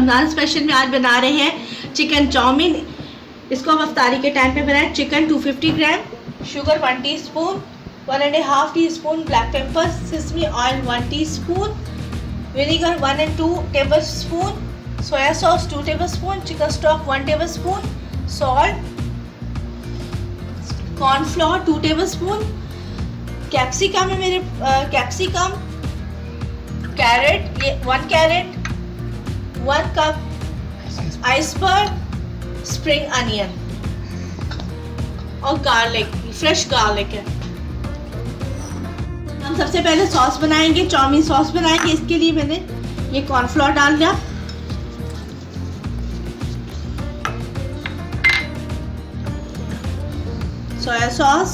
Ramzan special में आज बना रहे हैं चिकन चाउमीन। इसको हम अफ्तारी के टाइम पे बनाएं। Chicken 250 gram, sugar 1 teaspoon, 1.5 teaspoon black pepper, sesame oil 1 teaspoon, vinegar 1 and 2 tablespoon, soya sauce 2 tablespoon, chicken stock 1 tablespoon, salt, cornflour 2 tablespoon, capsicum है मेरे कैप्सिकम, कैरेट ये 1 carrot, 1 cup iceberg, spring onion और garlic, fresh garlic है। हम सबसे पहले sauce बनाएंगे, chowmein sauce बनाएंगे। इसके लिए मैंने ये कॉर्नफ्लोर डाल दिया, soya sauce,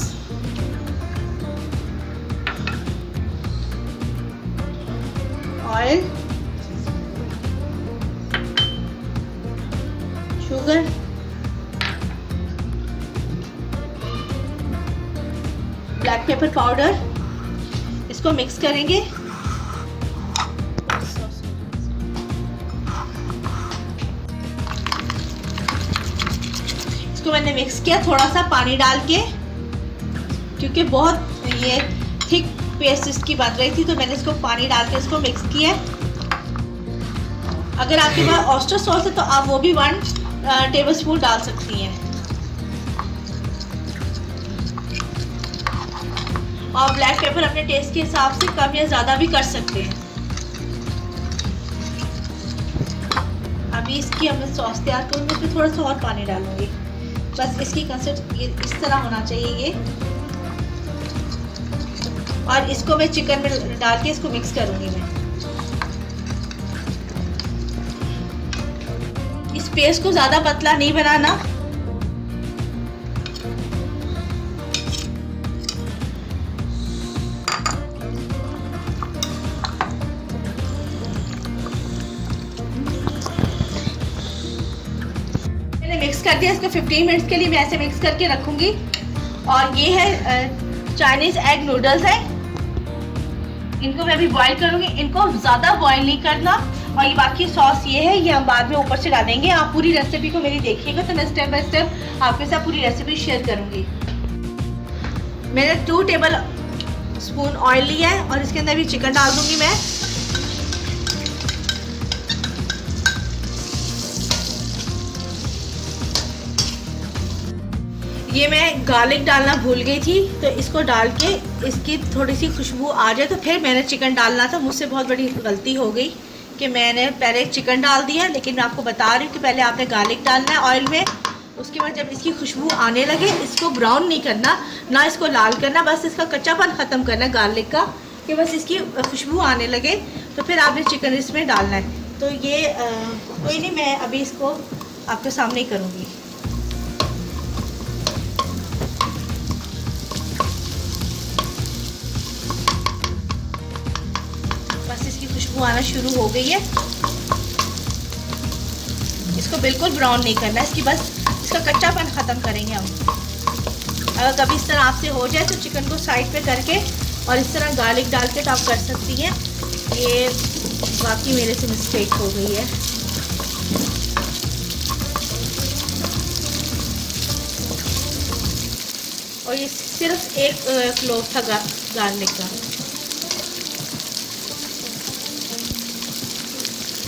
oil, sugar, black pepper powder. इसको मिक्स करेंगे। इसको मैंने मिक्स किया थोड़ा सा पानी डाल के, क्योंकि बहुत ये थिक पेस्ट इसकी बन रही थी, तो मैंने इसको पानी डाल के इसको मिक्स किया। अगर आपके पास ऑयस्टर सॉस है तो आप वो भी 1 टेबलस्पून डाल सकती हैं, और ब्लैक पेपर अपने टेस्ट के हिसाब से कम या ज़्यादा भी कर सकते हैं। अभी इसकी हमें सॉस तैयार करूँगी, इसमें थोड़ा सा और पानी डालूंगी। बस इसकी कंसिस्टेंसी इस तरह होना चाहिए ये, और इसको मैं चिकन में डाल के इसको मिक्स करूँगी। मैं इस पेस्ट को ज़्यादा पतला नहीं बनाना, मिक्स कर दिया। इसको 15 मिनट्स के लिए मैं ऐसे मिक्स करके रखूंगी। और ये है चाइनीज एग नूडल्स है, इनको मैं अभी बॉईल करूंगी। इनको ज़्यादा बॉईल नहीं करना। और ये बाकी सॉस ये है, ये हम बाद में ऊपर से डालेंगे। आप पूरी रेसिपी को मेरी देखिएगा तो मैं स्टेप बाय स्टेप आपके साथ पूरी रेसिपी शेयर करूंगी। मैंने 2 टेबल स्पून ऑयल लिया है और इसके अंदर भी चिकन डाल दूंगी मैं। ये मैं गार्लिक डालना भूल गई थी, तो इसको डाल के इसकी थोड़ी सी खुशबू आ जाए तो फिर मैंने चिकन डालना था। मुझसे बहुत बड़ी गलती हो गई कि मैंने पहले चिकन डाल दिया, लेकिन मैं आपको बता रही हूँ कि पहले आपने गार्लिक डालना है ऑयल में। उसके बाद जब इसकी खुशबू आने लगे, इसको ब्राउन नहीं करना, ना इसको लाल करना, बस इसका कच्चापन ख़त्म करना है गार्लिक का, कि बस इसकी खुशबू आने लगे तो फिर आपने चिकन इसमें डालना है। तो ये कोई नहीं, मैं अभी इसको आपके सामने ही करूँगी। खुशबू आना शुरू हो गई है। इसको बिल्कुल ब्राउन नहीं करना है, इसकी बस इसका कच्चापन ख़त्म करेंगे हम। अगर कभी इस तरह आपसे हो जाए तो चिकन को साइड पे करके और इस तरह गार्लिक डाल के तो आप कर सकती हैं। ये बाकी मेरे से मिस्टेक हो गई है। और ये सिर्फ एक क्लोव था गार्लिक का।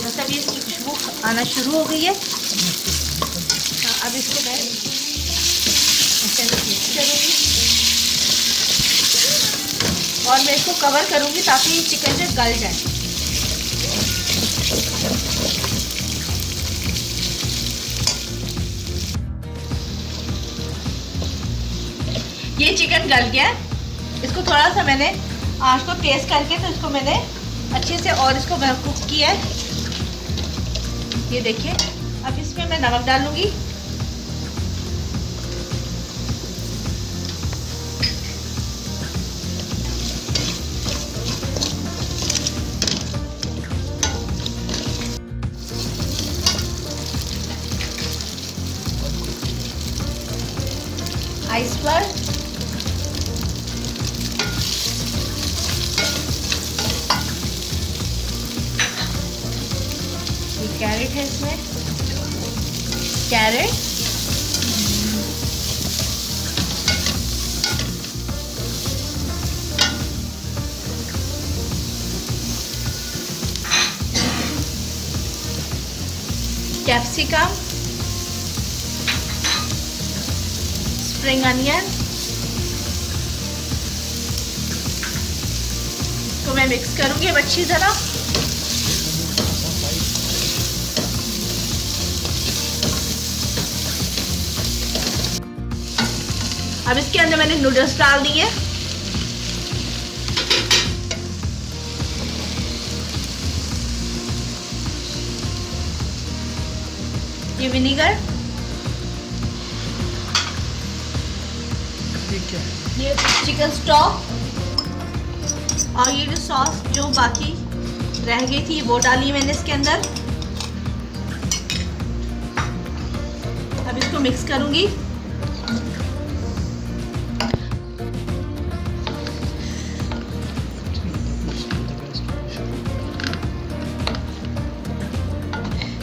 मतलब ये इसकी खुशबू आना शुरू हो गई है। अब इसको मैं मिक्स करूँगी और मैं इसको कवर करूँगी ताकि चिकन जो गल जाए। ये चिकन गल गया। इसको थोड़ा सा मैंने आँच को तेज करके तो इसको मैंने अच्छे से और इसको कुक किया है। ये देखिए, अब इसमें मैं नमक डालूंगी। आइसबर्ग, कैरेट है इसमें, कैरेट, कैप्सिकम, स्प्रिंग अनियन को मैं मिक्स करूंगी अब अच्छी तरह। अब इसके अंदर मैंने नूडल्स डाल दिए, ये विनेगर, ये चिकन स्टॉक और ये जो सॉस जो बाकी रह गई थी वो डाली मैंने इसके अंदर। अब इसको मिक्स करूंगी।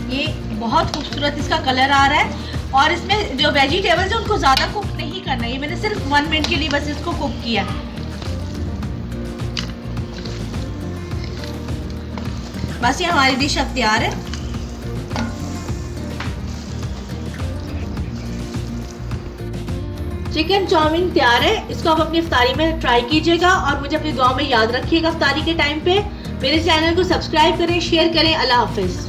ये बहुत खूबसूरत इसका कलर आ रहा है और इसमें जो वेजिटेबल्स है उनको ज़्यादा कुक नहीं करना है, ये मैंने सिर्फ 1 मिनट के लिए बस इसको कुक किया। बस ये हमारी डिश अब तैयार है। चिकन चाउमीन तैयार है। इसको आप अपनी इफ्तारी में ट्राई कीजिएगा और मुझे अपनी दुआ में याद रखिएगा इफ्तारी के टाइम पे। मेरे चैनल को सब्सक्राइब करें, शेयर करें। अल्लाह हाफिज़।